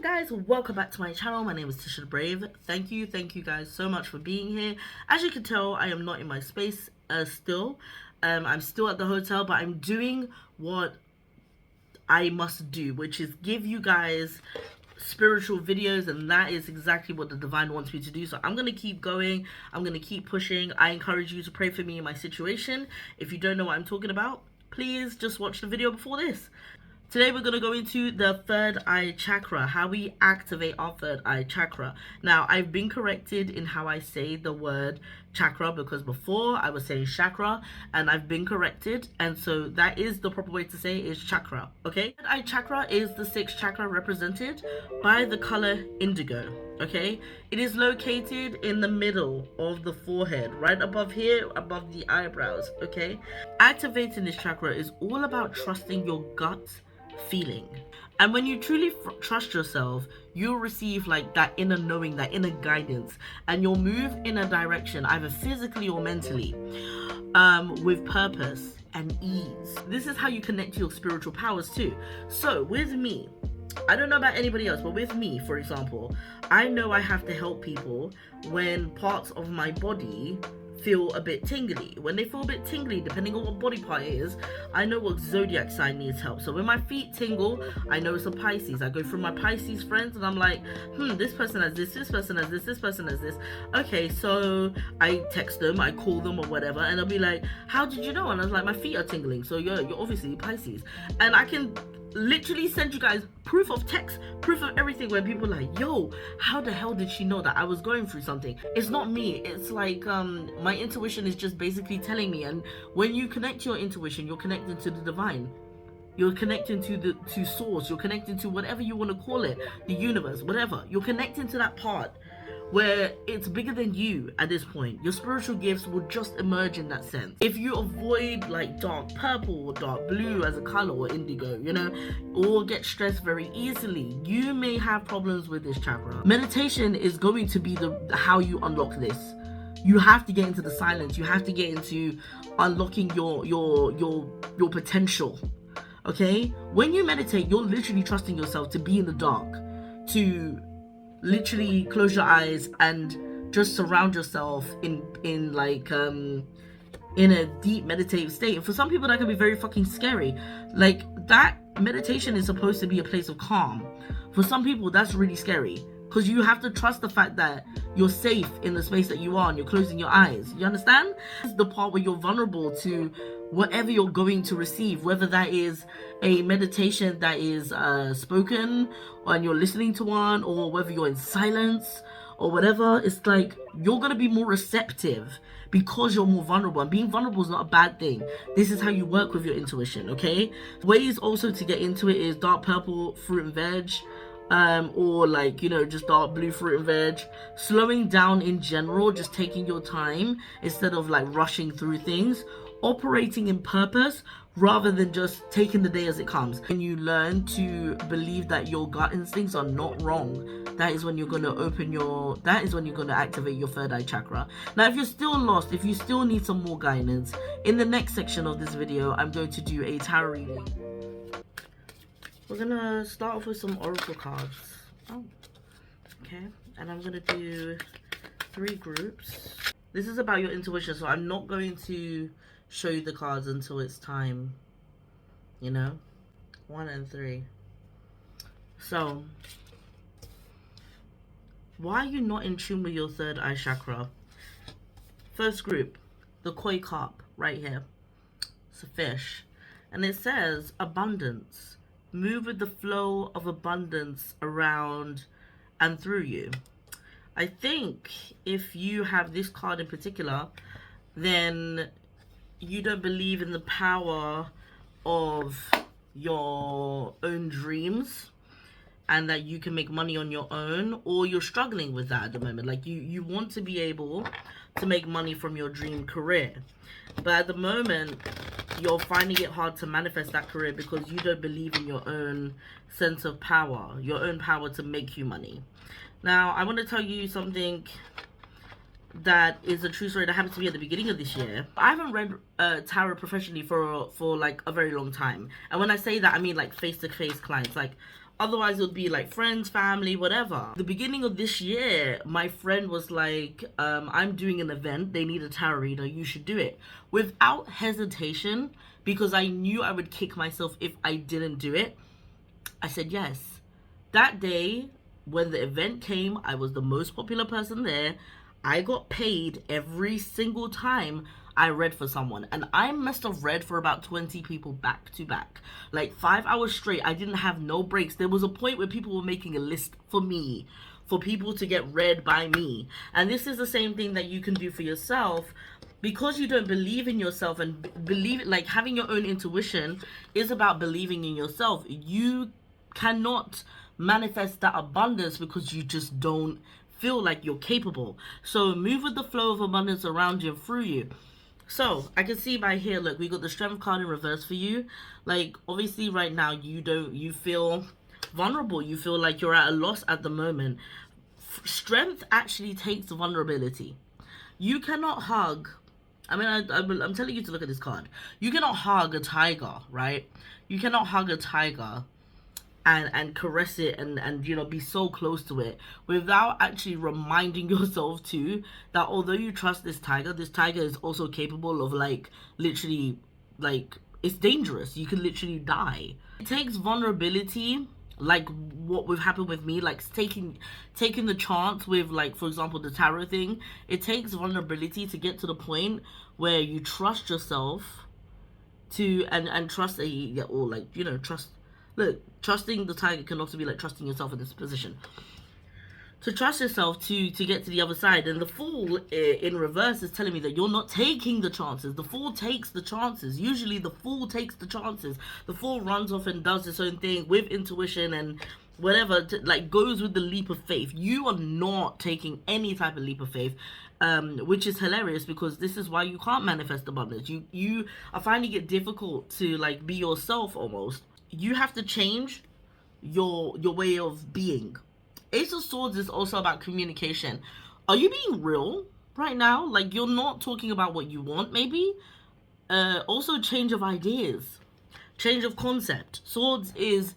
Guys, welcome back to my channel. My name is Tisha the Brave. Thank you guys so much for being here. As you can tell, I am not in my space still. I'm still at the hotel, but I'm doing what I must do, which is give you guys spiritual videos, and that is exactly what the divine wants me to do. So I'm going to keep going. I'm going to keep pushing. I encourage you to pray for me in my situation. If you don't know what I'm talking about, please just watch the video before this. Today we're going to go into the third eye chakra, how we activate our third eye chakra. Now, I've been corrected in how I say the word chakra, because before I was saying chakra, and I've been corrected, and so that is the proper way to say is chakra, okay? Third eye chakra is the sixth chakra represented by the color indigo, okay? It is located in the middle of the forehead, right above here, above the eyebrows, okay? Activating this chakra is all about trusting your gut feeling, and when you truly trust yourself, you'll receive like that inner knowing, that inner guidance, and you'll move in a direction either physically or mentally with purpose and ease. This is how you connect to your spiritual powers too. So with me, I don't know about anybody else, but with me, for example, I know I have to help people when parts of my body feel a bit tingly. When they feel a bit tingly, depending on what body part it is, I know what zodiac sign needs help. So when my feet tingle, I know it's a Pisces. I go through my Pisces friends and I'm like, this person has this person has this person has this. Okay, so I text them, I call them or whatever, and they'll be like, how did you know? And I was like, my feet are tingling, so you're obviously Pisces. And I can literally send you guys proof of text, proof of everything, where people are like, yo, how the hell did she know that I was going through something? It's not me. It's like my intuition is just basically telling me. And when you connect to your intuition, you're connecting to the divine, you're connecting to source, you're connecting to whatever you want to call it, the universe, whatever. You're connecting to that part where it's bigger than you at this point. Your spiritual gifts will just emerge in that sense. If you avoid like dark purple or dark blue as a color, or indigo, you know, or get stressed very easily, you may have problems with this chakra. Meditation is going to be the how you unlock this. You have to get into the silence. You have to get into unlocking your potential. Okay? When you meditate, you're literally trusting yourself to be in the dark, to literally close your eyes and just surround yourself in like in a deep meditative state. And for some people that can be very fucking scary. Like, that meditation is supposed to be a place of calm. For some people that's really scary, because you have to trust the fact that you're safe in the space that you are and you're closing your eyes. You understand? This is the part where you're vulnerable to whatever you're going to receive, whether that is a meditation that is spoken and you're listening to one, or whether you're in silence or whatever. It's like you're going to be more receptive because you're more vulnerable, and being vulnerable is not a bad thing. This is how you work with your intuition, okay? Ways also to get into it is dark purple fruit and veg, or like, you know, just dark blue fruit and veg. Slowing down in general, just taking your time instead of like rushing through things. Operating in purpose rather than just taking the day as it comes. When you learn to believe that your gut instincts are not wrong, that is when you're going to activate your third eye chakra. Now, if you're still lost, if you still need some more guidance, in the next section of this video, I'm going to do a tarot reading. We're going to start off with some oracle cards. Oh, okay. And I'm going to do 3 groups. This is about your intuition, so I'm not going to show you the cards until it's time, you know. 1 and 3. So, why are you not in tune with your third eye chakra? First group, the koi carp, right here. It's a fish, and it says abundance. Move with the flow of abundance around and through you. I think if you have this card in particular, then you don't believe in the power of your own dreams and that you can make money on your own, or you're struggling with that at the moment. Like, you want to be able to make money from your dream career, but at the moment you're finding it hard to manifest that career because you don't believe in your own sense of power, your own power to make you money. Now, I want to tell you something that is a true story that happened to me at the beginning of this year. I haven't read tarot professionally for like a very long time, and when I say that, I mean like face-to-face clients. Like, Otherwise, it would be like friends, family, whatever. The beginning of this year, my friend was like, I'm doing an event. They need a tarot reader. You should do it. Without hesitation, because I knew I would kick myself if I didn't do it, I said yes. That day, when the event came, I was the most popular person there. I got paid every single time I read for someone, and I must have read for about 20 people back to back, like 5 hours straight. I didn't have no breaks. There was a point where people were making a list for me, for people to get read by me. And this is the same thing that you can do for yourself. Because you don't believe in yourself, and believe, like, having your own intuition is about believing in yourself. You cannot manifest that abundance because you just don't feel like you're capable. So move with the flow of abundance around you and through you. So I can see by here, look, we got the strength card in reverse for you. Like, obviously right now you feel vulnerable. You feel like you're at a loss at the moment. Strength actually takes vulnerability. You cannot hug, I mean, I'm telling you to look at this card. You cannot hug a tiger, right? You cannot hug a tiger and caress it and you know, be so close to it without actually reminding yourself too that although you trust this tiger is also capable of, like, literally, like, it's dangerous. You can literally die. It takes vulnerability, like what would happen with me, like taking the chance with, like, for example, the tarot thing. It takes vulnerability to get to the point where you trust yourself to and trust or, like, you know, trust. Look, trusting the tiger can also be like trusting yourself in this position. To trust yourself to get to the other side. And the Fool in reverse is telling me that you're not taking the chances. The Fool takes the chances. Usually the Fool takes the chances. The Fool runs off and does his own thing with intuition and whatever, like goes with the leap of faith. You are not taking any type of leap of faith. Which is hilarious, because this is why you can't manifest abundance. You are finding it difficult to, like, be yourself almost. You have to change your way of being. Ace of Swords is also about communication. Are you being real right now? Like, you're not talking about what you want, maybe? Also, change of ideas. Change of concept. Swords is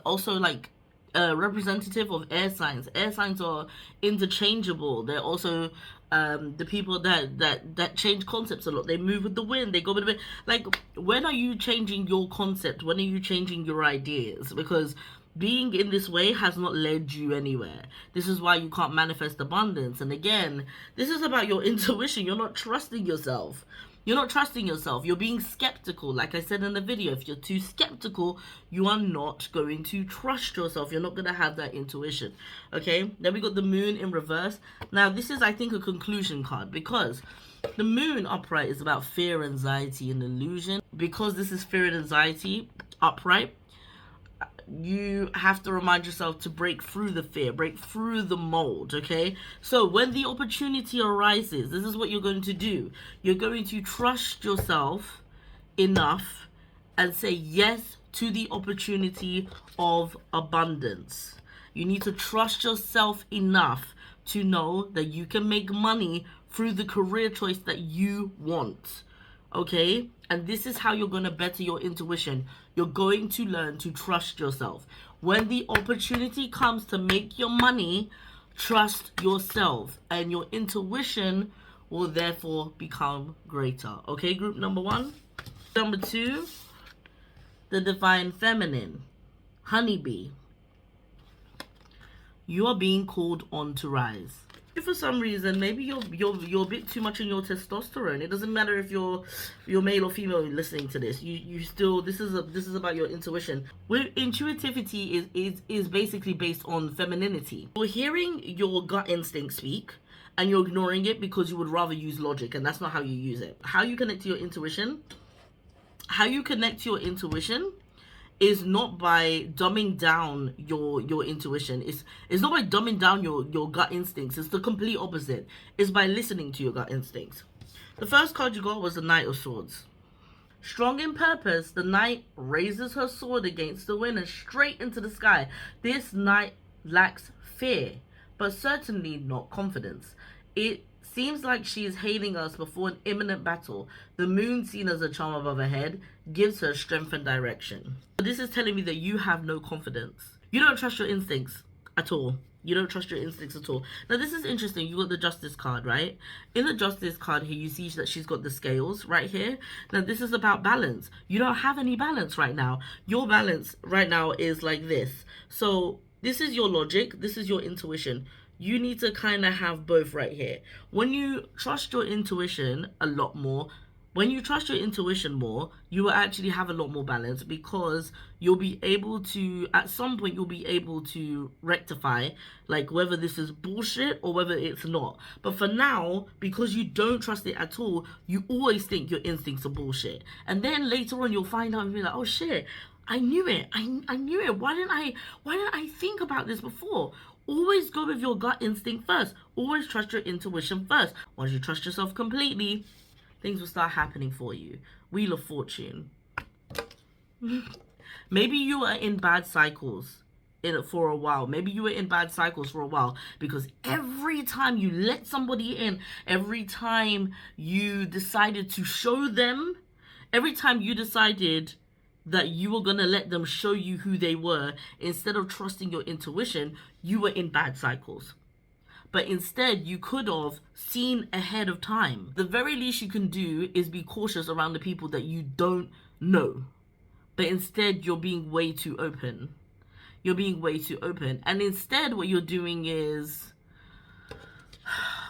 also, like, representative of air signs. Air signs are interchangeable. They're also the people that change concepts a lot. They move with the wind. They go with the wind. Like, when are you changing your concept? When are you changing your ideas? Because being in this way has not led you anywhere. This is why you can't manifest abundance. And again, this is about your intuition. You're not trusting yourself. You're not trusting yourself. You're being skeptical. Like I said in the video, if you're too skeptical, you are not going to trust yourself. You're not going to have that intuition. Okay? Then we got the Moon in reverse. Now, this is, I think, a conclusion card, because the Moon upright is about fear, anxiety, and illusion. Because this is fear and anxiety upright, you have to remind yourself to break through the fear, break through the mold, okay? So when the opportunity arises, this is what you're going to do. You're going to trust yourself enough and say yes to the opportunity of abundance. You need to trust yourself enough to know that you can make money through the career choice that you want. Okay? And this is how you're going to better your intuition. You're going to learn to trust yourself. When the opportunity comes to make your money, trust yourself. And your intuition will therefore become greater. Okay, group number 1. Number 2, the Divine Feminine. Honeybee. You are being called on to rise. If for some reason maybe you're a bit too much in your testosterone, it doesn't matter if you're male or female listening to this. You still, this is about your intuition. With intuitivity is basically based on femininity. You're hearing your gut instinct speak, and you're ignoring it because you would rather use logic, and that's not how you use it. How you connect to your intuition? Is not by dumbing down your intuition. It's not by dumbing down your gut instincts. It's the complete opposite. It's by listening to your gut instincts. The first card you got was the Knight of Swords. Strong in purpose, the knight raises her sword against the wind and straight into the sky. This knight lacks fear, but certainly not confidence. It Seems like she is hailing us before an imminent battle. The moon, seen as a charm above her head, gives her strength and direction. This is telling me that you have no confidence. You don't trust your instincts at all. You don't trust your instincts at all. Now, this is interesting. You got the Justice card, right? In the Justice card here, you see that she's got the scales right here. Now, this is about balance. You don't have any balance right now. Your balance right now is like this. So, this is your logic. This is your intuition. You need to kind of have both right here. When you trust your intuition a lot more, when you trust your intuition more, you will actually have a lot more balance, because you'll be able to, at some point, you'll be able to rectify, like, whether this is bullshit or whether it's not. But for now, because you don't trust it at all, you always think your instincts are bullshit. And then later on, you'll find out and be like, oh shit, I knew it. I knew it. Why didn't I think about this before? Always go with your gut instinct first. Always trust your intuition first. Once you trust yourself completely, things will start happening for you. Wheel of Fortune. Maybe you are in bad cycles for a while. Maybe you were in bad cycles for a while, because every time you let somebody in, every time you decided to show them, every time you decided that you were going to let them show you who they were, instead of trusting your intuition, you were in bad cycles. But instead, you could have seen ahead of time. The very least you can do is be cautious around the people that you don't know. But instead, you're being way too open. You're being way too open. And instead, what you're doing is...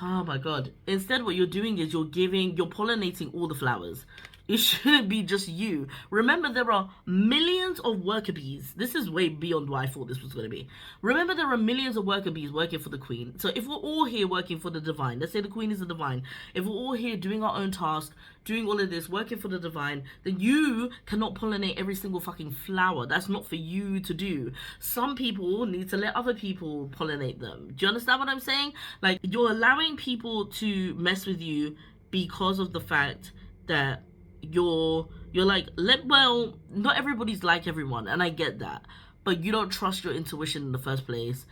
oh my God. Instead, what you're doing is you're pollinating all the flowers. It shouldn't be just you. Remember, there are millions of worker bees. This is way beyond what I thought this was going to be. Remember, there are millions of worker bees working for the queen. So if we're all here working for the divine, let's say the queen is the divine. If we're all here doing our own task, doing all of this, working for the divine, then you cannot pollinate every single fucking flower. That's not for you to do. Some people need to let other people pollinate them. Do you understand what I'm saying? Like, you're allowing people to mess with you because of the fact that you're like, well, not everybody's like everyone, and I get that, but you don't trust your intuition in the first place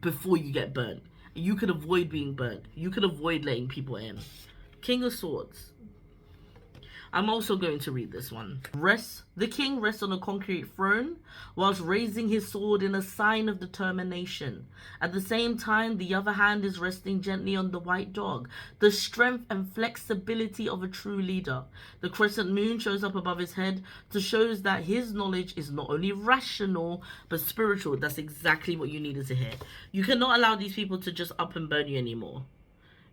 before you get burnt. You could avoid being burnt. You could avoid letting people in. King of Swords. I'm also going to read this one. The king rests on a concrete throne whilst raising his sword in a sign of determination. At the same time, the other hand is resting gently on the white dog, the strength and flexibility of a true leader. The crescent moon shows up above his head to show that his knowledge is not only rational, but spiritual. That's exactly what you needed to hear. You cannot allow these people to just up and burn you anymore.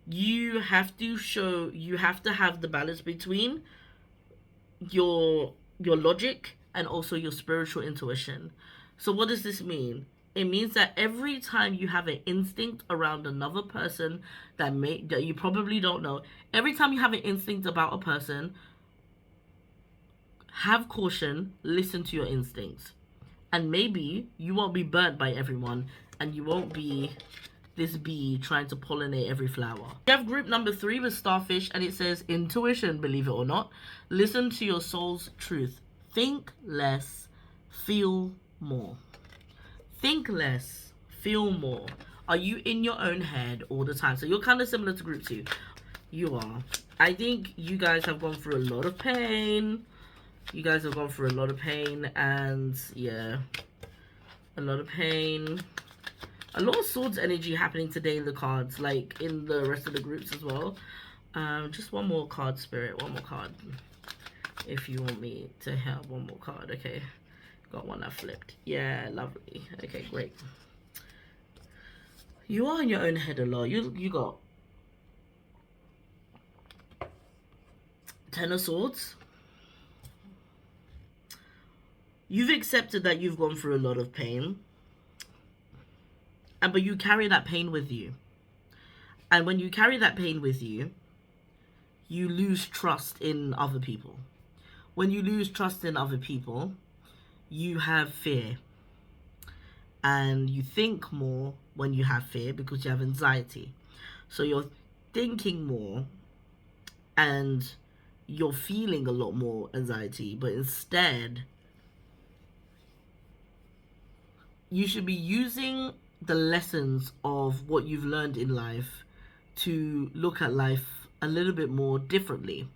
You have to have the balance between your logic and also your spiritual intuition. So what does this mean? It means that every time you have an instinct around another person that you probably don't know, every time you have an instinct about a person, have caution, listen to your instincts. And maybe you won't be burnt by everyone, and you won't be this bee trying to pollinate every flower. We have group number 3 with Starfish, and it says intuition, believe it or not. Listen to your soul's truth. Think less, feel more. Think less, feel more. Are you in your own head all the time? So you're kind of similar to group 2. You are. I think you guys have gone through a lot of pain. You guys have gone through a lot of pain, and yeah, a lot of pain. A lot of swords energy happening today in the cards, like in the rest of the groups as well. Just one more card, Spirit. One more card. If you want me to have one more card. Okay. Got one that flipped. Yeah, lovely. Okay, great. You are in your own head a lot. You got 10 of Swords. You've accepted that you've gone through a lot of pain. But you carry that pain with you. And when you carry that pain with you, you lose trust in other people. When you lose trust in other people, you have fear. And you think more when you have fear because you have anxiety. So you're thinking more and you're feeling a lot more anxiety. But instead, you should be using the lessons of what you've learned in life to look at life a little bit more differently.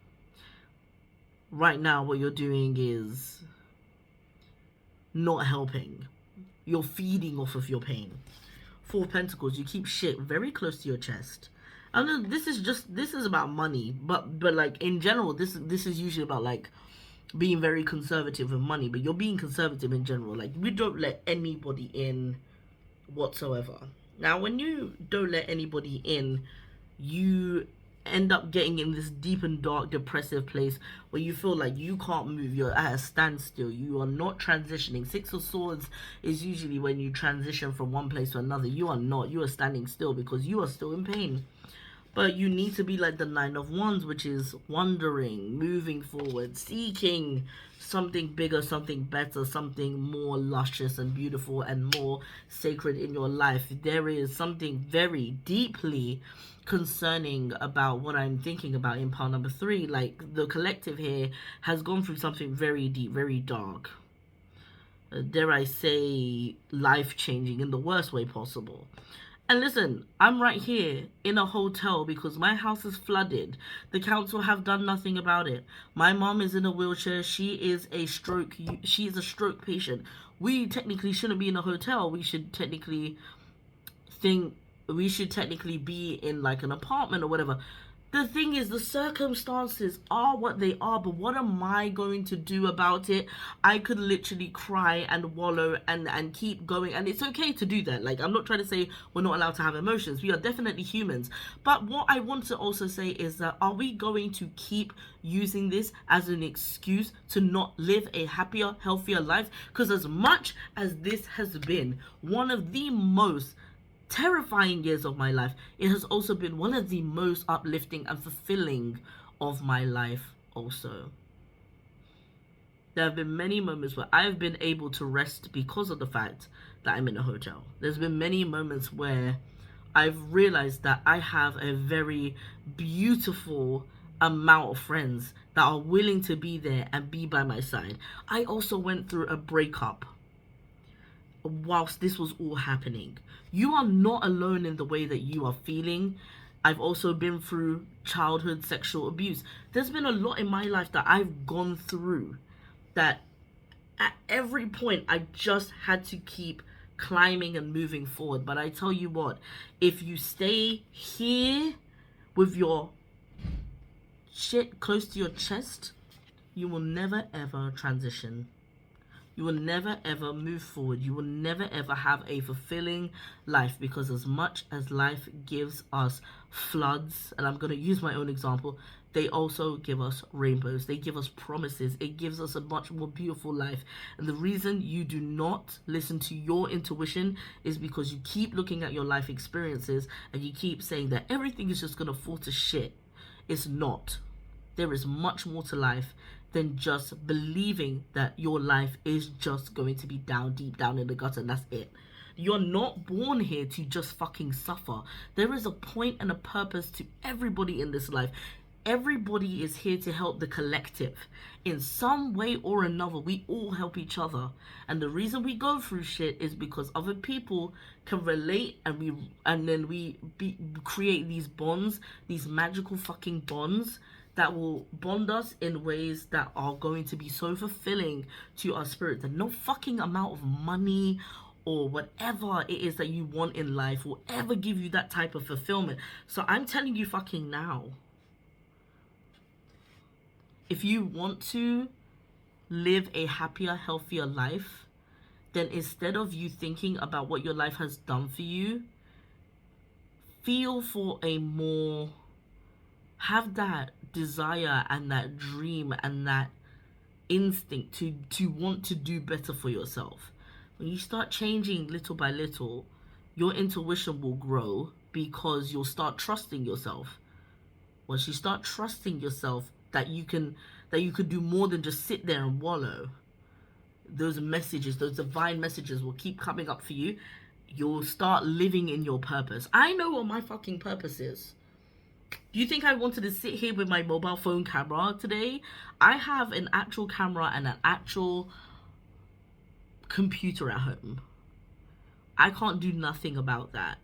Right now, what you're doing is not helping. You're feeding off of your pain. Four of Pentacles, you keep shit very close to your chest. I know this is about money, but like in general, this is usually about like being very conservative with money, but you're being conservative in general. Like, we don't let anybody in whatsoever. Now, when you don't let anybody in, you end up getting in this deep and dark depressive place where you feel like you can't move, you're at a standstill, you are not transitioning. Six of Swords is usually when you transition from one place to another. You are not, you are standing still because you are still in pain. But you need to be like the Nine of Wands, which is wandering, moving forward, seeking something bigger, something better, something more luscious and beautiful and more sacred in your life. There is something very deeply concerning about what I'm thinking about in pile number 3. Like, the collective here has gone through something very deep, very dark. Dare I say, life-changing in the worst way possible. And listen, I'm right here in a hotel because my house is flooded. The council have done nothing about it. My mom is in a wheelchair. She is a stroke patient. We technically shouldn't be in a hotel. We should technically be in like an apartment or whatever. The thing is, the circumstances are what they are, but what am I going to do about it? I could literally cry and wallow and keep going, and it's okay to do that. Like, I'm not trying to say we're not allowed to have emotions. We are definitely humans. But what I want to also say is that, are we going to keep using this as an excuse to not live a happier, healthier life? Because as much as this has been one of the most terrifying years of my life, it has also been one of the most uplifting and fulfilling of my life also. There have been many moments where I've been able to rest because of the fact that I'm in a hotel. There's been many moments where I've realized that I have a very beautiful amount of friends that are willing to be there and be by my side. I also went through a breakup whilst this was all happening. You are not alone in the way that you are feeling. I've also been through childhood sexual abuse. There's been a lot in my life that I've gone through that at every point I just had to keep climbing and moving forward. But I tell you what, if you stay here with your shit close to your chest, you will never ever transition. You will never ever move forward. You will never ever have a fulfilling life, because as much as life gives us floods, and I'm going to use my own example, they also give us rainbows. They give us promises. It gives us a much more beautiful life. And the reason you do not listen to your intuition is because you keep looking at your life experiences and you keep saying that everything is just going to fall to shit. It's not. There is much more to life than just believing that your life is just going to be down, deep down in the gutter, and that's it. You're not born here to just fucking suffer. There is a point and a purpose to everybody in this life. Everybody is here to help the collective. In some way or another, we all help each other. And the reason we go through shit is because other people can relate, and then we create these bonds, these magical fucking bonds that will bond us in ways that are going to be so fulfilling to our spirit that no fucking amount of money or whatever it is that you want in life will ever give you that type of fulfillment. So I'm telling you fucking now, if you want to live a happier, healthier life, then instead of you thinking about what your life has done for you, feel for a more, have that desire and that dream and that instinct to want to do better for yourself. When you start changing little by little, your intuition will grow because you'll start trusting yourself. Once you start trusting yourself that you could do more than just sit there and wallow, those messages, those divine messages will keep coming up for you. You'll start living in your purpose. I know what my fucking purpose is. Do you think I wanted to sit here with my mobile phone camera today? I have an actual camera and an actual computer at home. I can't do nothing about that.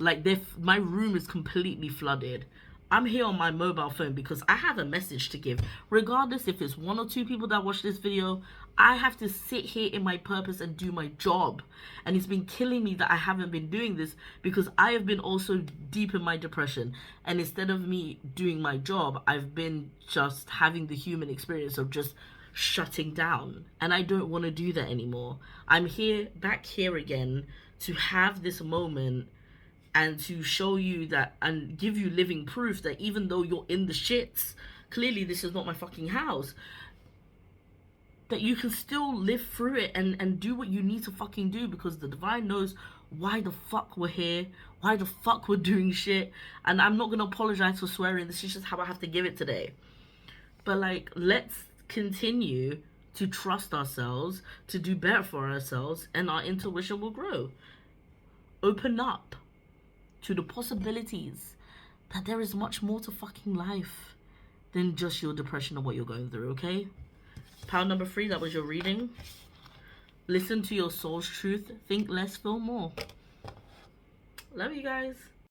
Like, my room is completely flooded. I'm here on my mobile phone because I have a message to give. Regardless if it's 1 or 2 people that watch this video, I have to sit here in my purpose and do my job. And it's been killing me that I haven't been doing this because I have been also deep in my depression. And instead of me doing my job, I've been just having the human experience of just shutting down. And I don't want to do that anymore. I'm back here again to have this moment and to show you that and give you living proof that even though you're in the shits, clearly this is not my fucking house, that you can still live through it and do what you need to fucking do, because the divine knows why the fuck we're here, why the fuck we're doing shit. And I'm not gonna apologize for swearing, this is just how I have to give it today. But like, let's continue to trust ourselves, to do better for ourselves, and our intuition will grow. Open up to the possibilities that there is much more to fucking life than just your depression or what you're going through, okay? Pound number 3, that was your reading. Listen to your soul's truth. Think less, feel more. Love you guys.